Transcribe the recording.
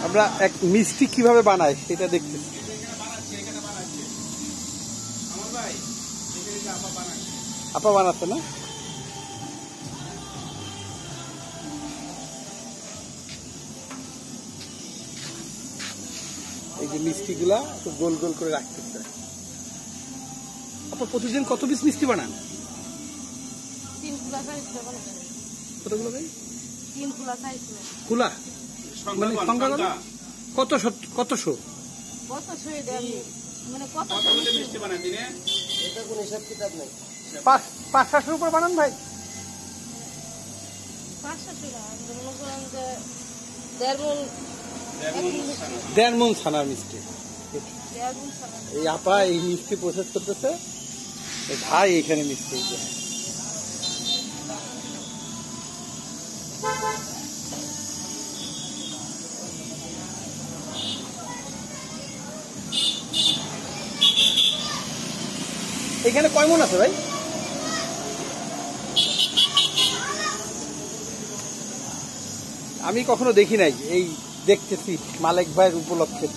আমরা এক মিষ্টি কিভাবে বানাই সেটা দেখতেছি। আপা বানাচ্ছে না? এই যে মিষ্টিগুলা একটু গোল গোল করে রাখতেছে। আপা প্রতিদিন কত পিস মিষ্টি বানান? কতগুলো ভাই? 3 কুলা মানে সংখ্যা কতশো? 500 উপর বানান ভাই? 1.5 মণ ছানার মিষ্টি। এই আপা এই মিষ্টি প্রসেস করতেছে, ভাই এখানে মিষ্টি। এখানে কয় মণ আছে ভাই? আমি কখনো দেখি নাই, এই দেখতেছি মালিক ভাইয়ের উপলক্ষে।